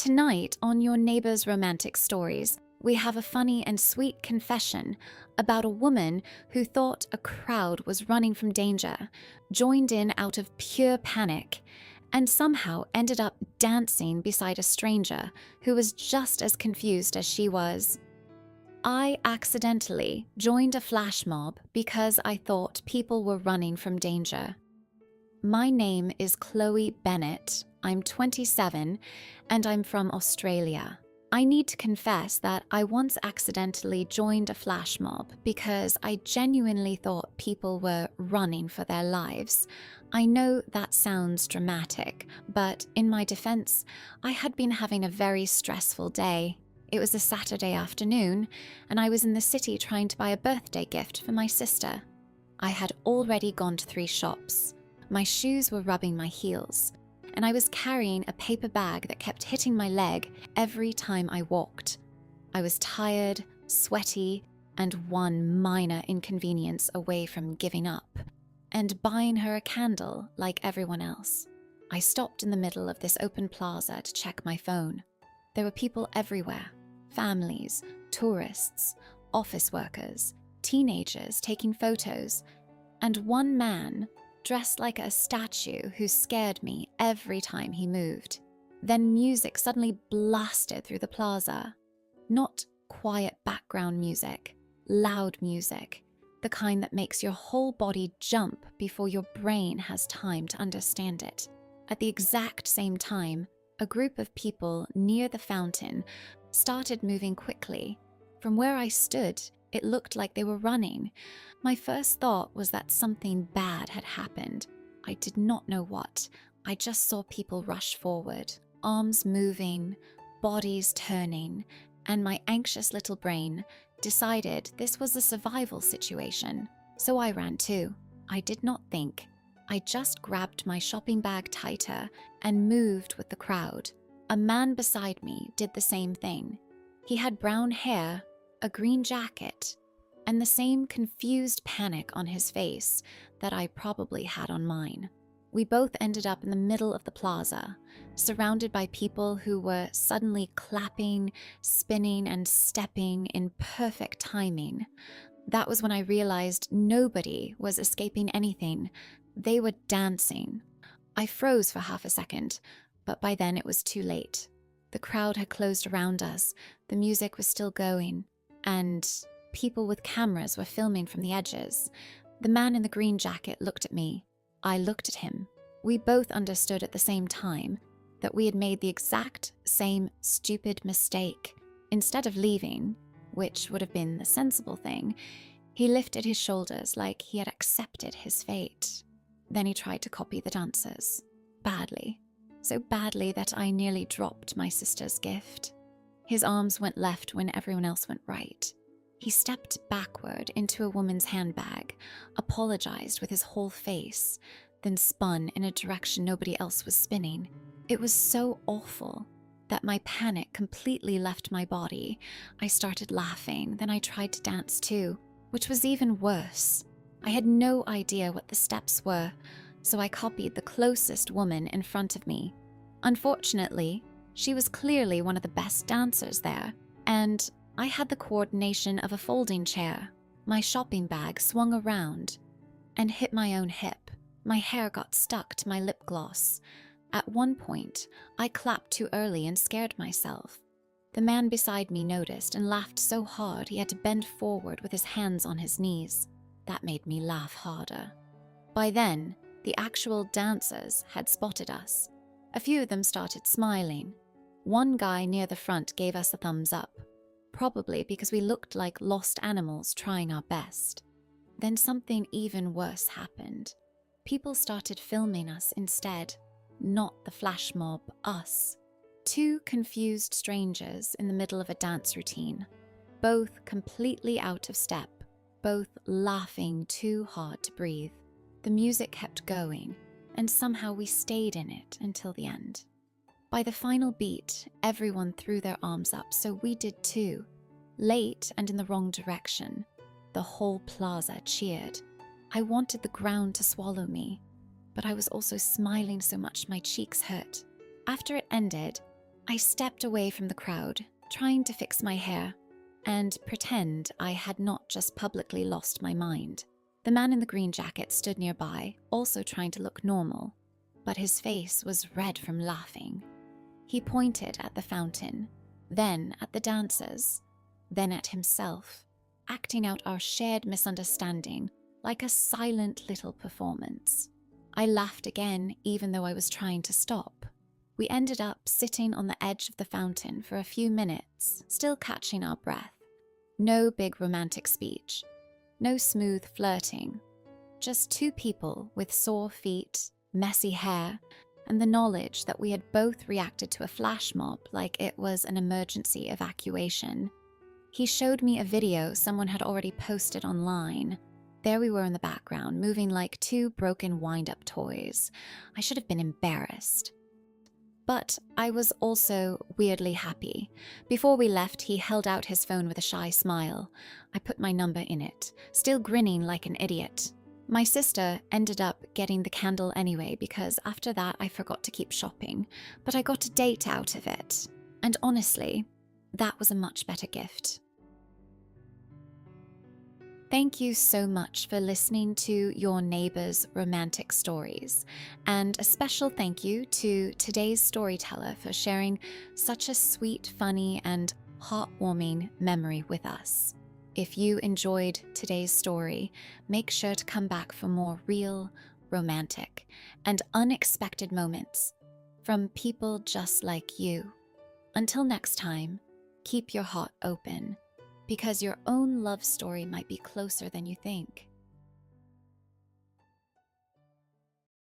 Tonight, on your Neighbour's Romantic Stories, we have a funny and sweet confession about a woman who thought a crowd was running from danger, joined in out of pure panic, and somehow ended up dancing beside a stranger who was just as confused as she was. I accidentally joined a flash mob because I thought people were running from danger. My name is Chloe Bennett. I'm 27 and I'm from Australia. I need to confess that I once accidentally joined a flash mob because I genuinely thought people were running for their lives. I know that sounds dramatic, but in my defense, I had been having a very stressful day. It was a Saturday afternoon, and I was in the city trying to buy a birthday gift for my sister. I had already gone to 3 shops. My shoes were rubbing my heels, and I was carrying a paper bag that kept hitting my leg every time I walked. I was tired, sweaty, and one minor inconvenience away from giving up and buying her a candle like everyone else. I stopped in the middle of this open plaza to check my phone. There were people everywhere, families, tourists, office workers, teenagers taking photos, and one man dressed like a statue who scared me every time he moved. Then music suddenly blasted through the plaza. Not quiet background music, loud music, the kind that makes your whole body jump before your brain has time to understand it. At the exact same time, a group of people near the fountain started moving quickly. From where I stood, it looked like they were running. My first thought was that something bad had happened. I did not know what. I just saw people rush forward, arms moving, bodies turning, and my anxious little brain decided this was a survival situation. So I ran too. I did not think. I just grabbed my shopping bag tighter and moved with the crowd. A man beside me did the same thing. He had brown hair, a green jacket, and the same confused panic on his face that I probably had on mine. We both ended up in the middle of the plaza, surrounded by people who were suddenly clapping, spinning, and stepping in perfect timing. That was when I realized nobody was escaping anything. They were dancing. I froze for half a second, but by then it was too late. The crowd had closed around us, the music was still going, and people with cameras were filming from the edges. The man in the green jacket looked at me. I looked at him. We both understood at the same time that we had made the exact same stupid mistake. Instead of leaving, which would have been the sensible thing, he lifted his shoulders like he had accepted his fate. Then he tried to copy the dancers. Badly. So badly that I nearly dropped my sister's gift. His arms went left when everyone else went right. He stepped backward into a woman's handbag, apologized with his whole face, then spun in a direction nobody else was spinning. It was so awful that my panic completely left my body. I started laughing, then I tried to dance too, which was even worse. I had no idea what the steps were, so I copied the closest woman in front of me. Unfortunately, she was clearly one of the best dancers there, and I had the coordination of a folding chair. My shopping bag swung around and hit my own hip. My hair got stuck to my lip gloss. At one point, I clapped too early and scared myself. The man beside me noticed and laughed so hard he had to bend forward with his hands on his knees. That made me laugh harder. By then, the actual dancers had spotted us. A few of them started smiling. One guy near the front gave us a thumbs up, probably because we looked like lost animals trying our best. Then something even worse happened. People started filming us instead. Not the flash mob, us. 2 confused strangers in the middle of a dance routine, both completely out of step, both laughing too hard to breathe. The music kept going, and somehow we stayed in it until the end. By the final beat, everyone threw their arms up, so we did too. Late and in the wrong direction. The whole plaza cheered. I wanted the ground to swallow me, but I was also smiling so much my cheeks hurt. After it ended, I stepped away from the crowd, trying to fix my hair and pretend I had not just publicly lost my mind. The man in the green jacket stood nearby, also trying to look normal, but his face was red from laughing. He pointed at the fountain, then at the dancers, then at himself, acting out our shared misunderstanding like a silent little performance. I laughed again, even though I was trying to stop. We ended up sitting on the edge of the fountain for a few minutes, still catching our breath. No big romantic speech, no smooth flirting, just two people with sore feet, messy hair, and the knowledge that we had both reacted to a flash mob like it was an emergency evacuation. He showed me a video someone had already posted online. There we were in the background, moving like two broken wind-up toys. I should have been embarrassed. But I was also weirdly happy. Before we left, he held out his phone with a shy smile. I put my number in it, still grinning like an idiot. My sister ended up getting the candle anyway because after that I forgot to keep shopping, but I got a date out of it. And honestly, that was a much better gift. Thank you so much for listening to your neighbor's romantic stories. And a special thank you to today's storyteller for sharing such a sweet, funny, and heartwarming memory with us. If you enjoyed today's story, make sure to come back for more real, romantic, and unexpected moments from people just like you. Until next time, keep your heart open, because your own love story might be closer than you think.